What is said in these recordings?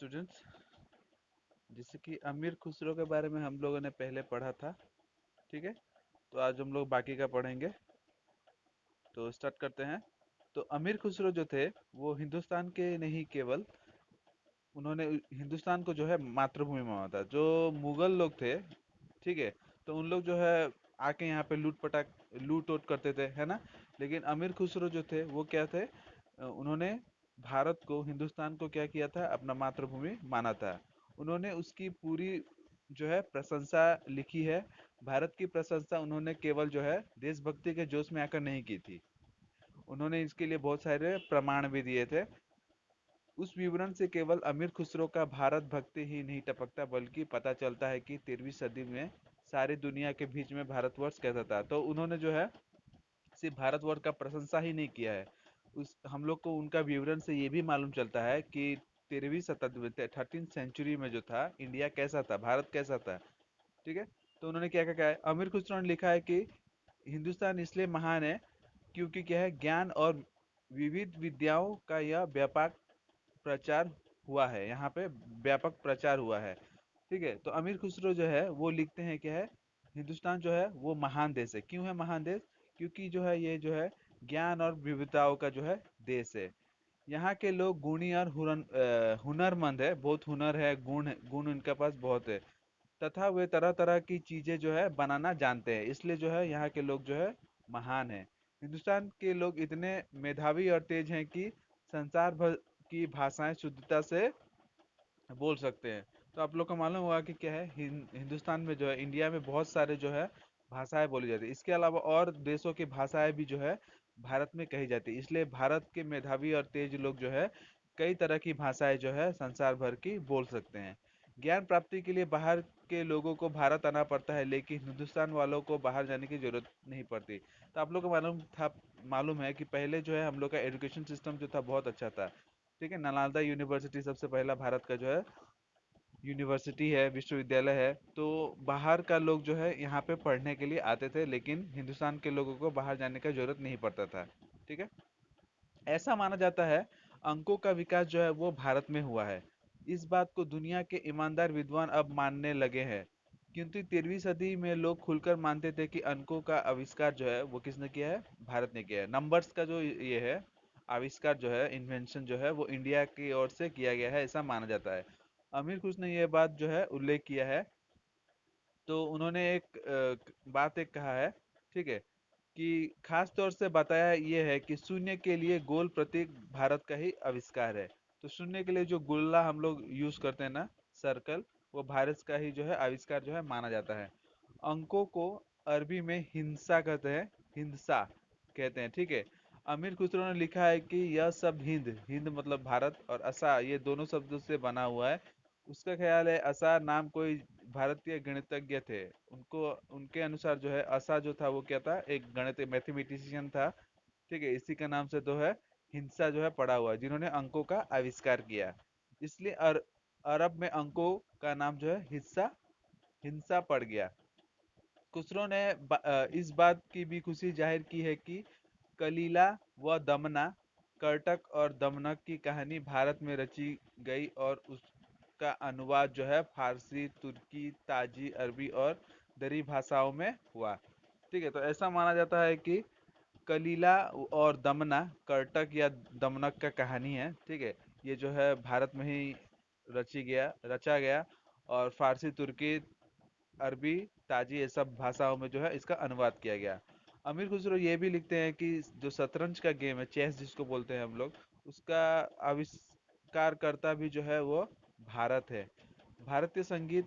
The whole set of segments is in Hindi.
स्टूडेंट्स, जैसे कि अमीर खुसरो के बारे में हम लोगों ने पहले पढ़ा था। ठीक है, तो आज हम लोग बाकी का पढ़ेंगे। तो स्टार्ट करते हैं। तो अमीर खुसरो जो थे वो हिंदुस्तान के नहीं, केवल उन्होंने हिंदुस्तान को जो है मातृभूमि माना था। जो मुगल लोग थे, ठीक है, तो उन लोग जो है आके यहाँ पे लूट वूट करते थे, है ना। लेकिन अमीर खुसरो जो थे वो क्या थे, उन्होंने भारत को, हिंदुस्तान को क्या किया था, अपना मातृभूमि माना था। उन्होंने उसकी पूरी जो है प्रशंसा लिखी है। भारत की प्रशंसा उन्होंने केवल जो है देशभक्ति के जोश में आकर नहीं की थी, उन्होंने इसके लिए बहुत सारे प्रमाण भी दिए थे। उस विवरण से केवल अमीर खुसरो का भारत भक्ति ही नहीं टपकता, बल्कि पता चलता है कि 13वीं सदी में सारी दुनिया के बीच में भारतवर्ष कैसा था। तो उन्होंने जो है सिर्फ भारतवर्ष का प्रशंसा ही नहीं किया है, उस हम लोग को उनका विवरण से ये भी मालूम चलता है कि 13वीं शताब्दी में, 13th सेंचुरी में जो था, इंडिया कैसा था, भारत कैसा था। ठीक है, तो उन्होंने क्या क्या कहा है, अमीर खुसरो ने लिखा है कि हिंदुस्तान इसलिए महान है क्योंकि क्या है, ज्ञान और विविध विद्याओं का यह व्यापक प्रचार हुआ है, यहाँ पे व्यापक प्रचार हुआ है। ठीक है, तो अमीर खुसरो जो है वो लिखते हैं क्या है, हिंदुस्तान जो है वो महान देश है। क्यों है महान देश? क्योंकि जो है ये जो है ज्ञान और विविधताओं का जो है देश है। यहाँ के लोग गुणी और हुनरमंद है, बहुत हुनर है, गुण उनके पास बहुत है। तथा वे तरह तरह की चीजें जो है बनाना जानते हैं, इसलिए जो है यहाँ के लोग जो है महान है। हिंदुस्तान के लोग इतने मेधावी और तेज हैं कि संसार भर की भाषाएं शुद्धता से बोल सकते हैं। तो आप लोग को मालूम होगा कि क्या है, हिंदुस्तान में जो है, इंडिया में बहुत सारे जो है भाषाएं बोली जाती है। इसके अलावा और देशों की भाषाएं भी जो है भारत में कही जाती है। इसलिए भारत के मेधावी और तेज लोग जो है कई तरह की भाषाएं जो है संसार भर की बोल सकते हैं। ज्ञान प्राप्ति के लिए बाहर के लोगों को भारत आना पड़ता है, लेकिन हिंदुस्तान वालों को बाहर जाने की जरूरत नहीं पड़ती। तो आप लोग को मालूम है कि पहले जो है हम लोग का एजुकेशन सिस्टम जो था बहुत अच्छा था। ठीक है, नालंदा यूनिवर्सिटी सबसे पहला भारत का जो है यूनिवर्सिटी है, विश्वविद्यालय है। तो बाहर का लोग जो है यहाँ पे पढ़ने के लिए आते थे, लेकिन हिंदुस्तान के लोगों को बाहर जाने का जरूरत नहीं पड़ता था। ठीक है, ऐसा माना जाता है अंकों का विकास जो है वो भारत में हुआ है। इस बात को दुनिया के ईमानदार विद्वान अब मानने लगे हैं, क्योंकि 13वीं सदी में लोग खुलकर मानते थे कि अंकों का आविष्कार जो है वो किसने किया है, भारत ने किया है। नंबर्स का जो ये है आविष्कार जो है, इन्वेंशन जो है, वो इंडिया की ओर से किया गया है, ऐसा माना जाता है। अमीर खुश ने यह बात जो है उल्लेख किया है। तो उन्होंने एक बात एक कहा है, ठीक है, कि खास तौर से बताया ये है कि शून्य के लिए गोल प्रतीक भारत का ही आविष्कार है। तो शून्य के लिए जो गोला हम लोग यूज करते हैं ना, सर्कल, वो भारत का ही जो है आविष्कार जो है माना जाता है। अंकों को अरबी में हिंसा कहते हैं, हिंसा कहते हैं। ठीक है, अमीर खुसरो ने लिखा है कि यह शब्द हिंद, हिंद मतलब भारत, और असा, ये दोनों शब्दों से बना हुआ है। उसका ख्याल है असा नाम कोई भारतीय गणितज्ञ थे, उनको, उनके अनुसार जो है असा जो था वो क्या था, एक गणित मैथमेटिशियन था। ठीक है, इसी का नाम से तो है हिंसा जो है पड़ा हुआ है, जिन्होंने अंकों का आविष्कार किया। इसलिए अरब में अंकों का नाम जो है हिस्सा, हिंसा पड़ गया। खुसरो ने इस बात की भी खुशी जाहिर की है कि कलीला व दमना, कर्टक और दमनक की कहानी भारत में रची गई और उसका अनुवाद जो है फारसी, तुर्की, ताजी, अरबी और दरी भाषाओं में हुआ। ठीक है, तो ऐसा माना जाता है कि कलीला और दमना, कर्टक या दमनक का कहानी है। ठीक है, ये जो है भारत में ही रचा गया, और फारसी, तुर्की, अरबी, ताजी, ये सब भाषाओं में जो है इसका अनुवाद किया गया। अमीर खुसरो ये भी लिखते हैं कि जो शतरंज का गेम है, चेस जिसको बोलते हैं हम लोग, उसका आविष्कारकर्ता भी जो है वो भारत है। भारतीय संगीत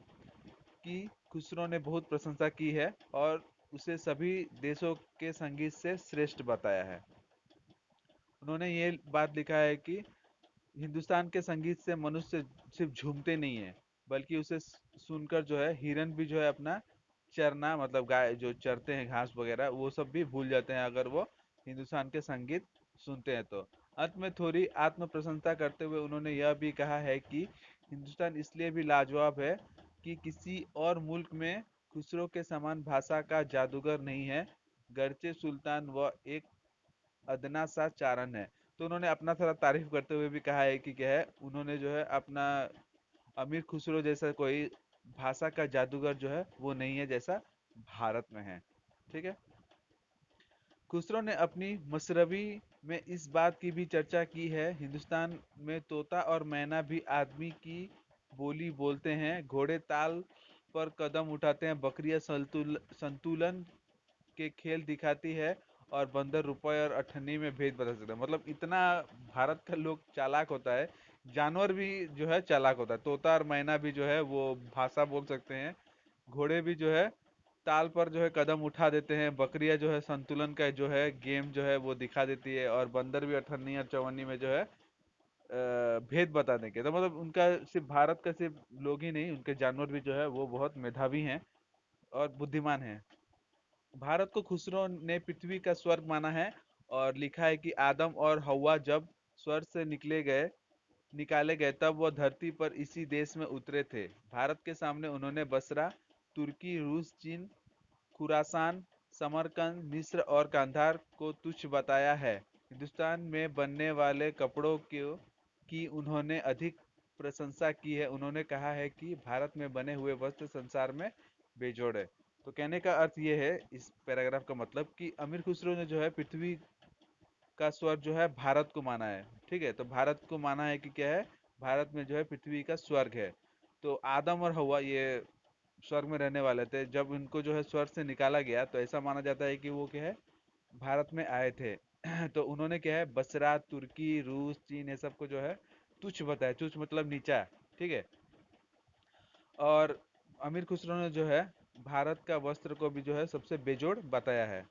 की खुसरो ने बहुत प्रशंसा की है और उसे सभी देशों के संगीत से श्रेष्ठ बताया है। उन्होंने ये बात लिखा है कि हिंदुस्तान के संगीत से मनुष्य सिर्फ झूमते नहीं है, बल्कि उसे सुनकर जो है हिरन भी जो है अपना चरना, मतलब गाय जो चरते हैं घास वगैरह, वो सब भी भूल जाते हैं अगर वो हिंदुस्तान के संगीत सुनते हैं। तो अंत में थोड़ी आत्म प्रशंसा करते हुए उन्होंने यह भी कहा है कि हिंदुस्तान इसलिए भी लाजवाब है कि किसी और मुल्क में खुसरो के समान भाषा का जादूगर नहीं है, गर्चे सुल्तान व एक अदना सा चारण है। तो उन्होंने अपना थोड़ा तारीफ करते हुए भी कहा है कि क्या है, उन्होंने जो है अपना अमीर खुसरो जैसा कोई भाषा का जादूगर जो है वो नहीं है जैसा भारत में है। ठीक है। खुसरो ने अपनी मसरवी में इस बात की भी चर्चा की है, हिंदुस्तान में तोता और मैना भी आदमी की बोली बोलते हैं, घोड़े ताल पर कदम उठाते हैं, बकरियां संतुलन के खेल दिखाती है, और बंदर रुपए और अठन्नी में भेद बता सकता है। मतलब इतना भारत का लोग चालाक होता है। जानवर भी जो है चालाक होता है, तोता और मैना भी जो है वो भाषा बोल सकते हैं, घोड़े भी जो है ताल पर जो है कदम उठा देते हैं, बकरियां जो है संतुलन का जो है गेम जो है वो दिखा देती है, और बंदर भी अठन्नी और चौवन्नी में जो है भेद बता देंगे। तो मतलब उनका सिर्फ भारत का सिर्फ लोग ही नहीं, उनके जानवर भी जो है वो बहुत मेधावी हैं और बुद्धिमान हैं। भारत को खुसरो ने पृथ्वी का स्वर्ग माना है, और लिखा है कि आदम और हव्वा जब स्वर्ग से निकाले गए तब वह धरती पर इसी देश में उतरे थे। भारत के सामने उन्होंने बसरा, तुर्की, रूस, चीन, खुरासान, समरकंद, मिस्र और कांधार को तुच्छ बताया है। हिंदुस्तान में बनने वाले कपड़ों की उन्होंने अधिक प्रशंसा की है। उन्होंने कहा है कि भारत में बने हुए वस्त्र संसार में बेजोड़ है। तो कहने का अर्थ ये है इस पैराग्राफ का मतलब कि अमीर खुसरो ने जो है पृथ्वी का स्वर्ग जो है भारत को माना है। ठीक है, तो भारत को माना है कि क्या है, भारत में जो है पृथ्वी का स्वर्ग है। तो आदम और हवा ये स्वर्ग में रहने वाले थे, जब इनको जो है स्वर्ग से निकाला गया तो ऐसा माना जाता है कि वो क्या है, भारत में आए थे। तो उन्होंने क्या है, बसरा, तुर्की, रूस, चीन, ये सब को जो है तुच्छ बताया। तुच्छ मतलब नीचा। ठीक है। और अमीर खुसरो ने जो है भारत का वस्त्र को भी जो है सबसे बेजोड़ बताया है।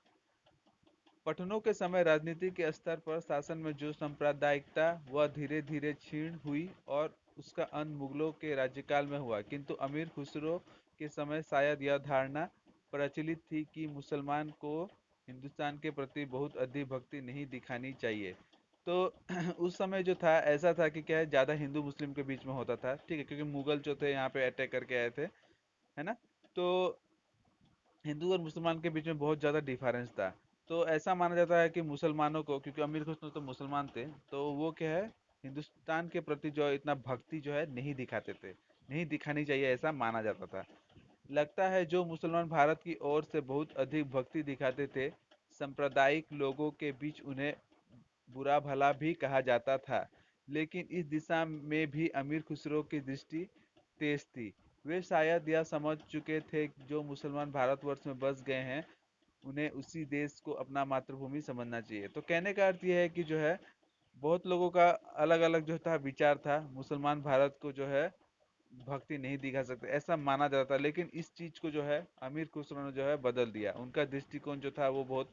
पठनों के समय राजनीति के स्तर पर शासन में जो सांप्रदायिकता वह धीरे धीरे क्षीण हुई, और उसका अंत मुगलों के राज्यकाल में हुआ, किंतु अमीर खुसरो के समय शायद यह धारणा प्रचलित थी कि मुसलमान को हिंदुस्तान के प्रति बहुत अधिक भक्ति नहीं दिखानी चाहिए। तो उस समय जो था ऐसा था कि क्या है, ज़्यादा हिंदू मुस्लिम के बीच में होता था। ठीक है, क्योंकि मुगल जो थे यहाँ पे अटैक करके आए थे, है ना। तो हिंदू और मुसलमान के बीच में बहुत ज़्यादा डिफरेंस था। तो ऐसा माना जाता है कि मुसलमानों को, क्योंकि अमीर खुसरो तो मुसलमान थे, तो वो क्या है, हिंदुस्तान के प्रति जो इतना भक्ति जो है नहीं दिखाते थे, नहीं दिखानी चाहिए ऐसा माना जाता था। लगता है जो मुसलमान भारत की ओर से बहुत अधिक भक्ति दिखाते थे, सांप्रदायिक लोगों के बीच उन्हें बुरा भला भी कहा जाता था। लेकिन इस दिशा में भी अमीर खुसरो की दृष्टि तेज थी। वे शायद यह समझ चुके थे कि जो मुसलमान भारतवर्ष में बस गए हैं, उन्हें उसी देश को अपना मातृभूमि समझना चाहिए। तो कहने का अर्थ यह है कि जो है बहुत लोगों का अलग अलग जो था विचार था, मुसलमान भारत को जो है भक्ति नहीं दिखा सकते ऐसा माना जाता था। लेकिन इस चीज को जो है अमीर खुसरो ने जो है बदल दिया। उनका दृष्टिकोण जो था वो बहुत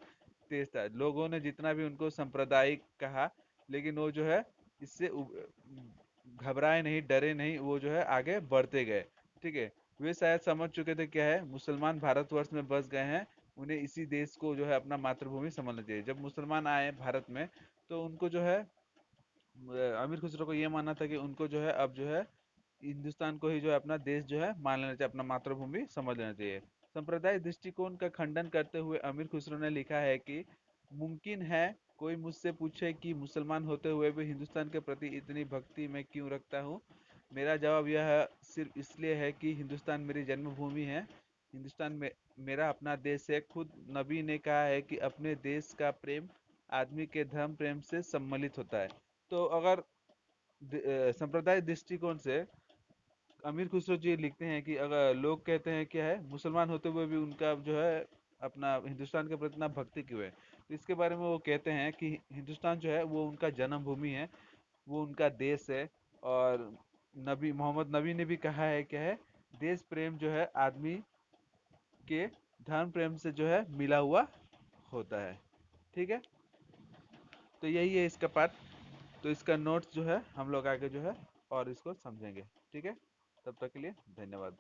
तेज था। लोगों ने जितना भी उनको सांप्रदायिक कहा, लेकिन वो जो है इससे घबराए नहीं, डरे नहीं, वो जो है आगे बढ़ते गए। ठीक है। वे शायद समझ चुके थे क्या है, मुसलमान भारतवर्ष में बस गए हैं, उन्हें इसी देश को जो है अपना मातृभूमि समझना चाहिए। जब मुसलमान आए भारत में, तो उनको जो है अमीर खुसरो को ये मानना था कि उनको जो है अब जो है हिंदुस्तान को ही जो है अपना देश जो है मान लेना चाहिए, अपना मातृभूमि समझ लेना चाहिए। सांप्रदायिक दृष्टिकोण का खंडन करते हुए अमीर खुसरो ने लिखा है कि मुमकिन है कोई मुझसे पूछे कि मुसलमान होते हुए भी हिंदुस्तान के प्रति इतनी भक्ति मैं क्यों रखता हूँ। मेरा जवाब यह सिर्फ इसलिए है कि हिंदुस्तान मेरी जन्मभूमि है। हिंदुस्तान में मेरा अपना देश है। खुद नबी ने कहा है कि अपने देश का प्रेम आदमी के धर्म प्रेम से सम्मिलित होता है। तो अगर सांप्रदायिक दृष्टिकोण से अमीर खुसरो जी लिखते हैं कि अगर लोग कहते हैं क्या है, मुसलमान होते हुए भी उनका जो है अपना हिंदुस्तान के प्रति इतना भक्ति क्यों है, तो इसके बारे में वो कहते हैं कि हिंदुस्तान जो है वो उनका जन्मभूमि है, वो उनका देश है। और नबी मोहम्मद नबी ने भी कहा है क्या है, देश प्रेम जो है आदमी के धर्म प्रेम से जो है मिला हुआ होता है। ठीक है। तो यही है इसका पार्ट। तो इसका नोट्स जो है हम लोग आगे जो है और इसको समझेंगे। ठीक है, तब तक के लिए धन्यवाद।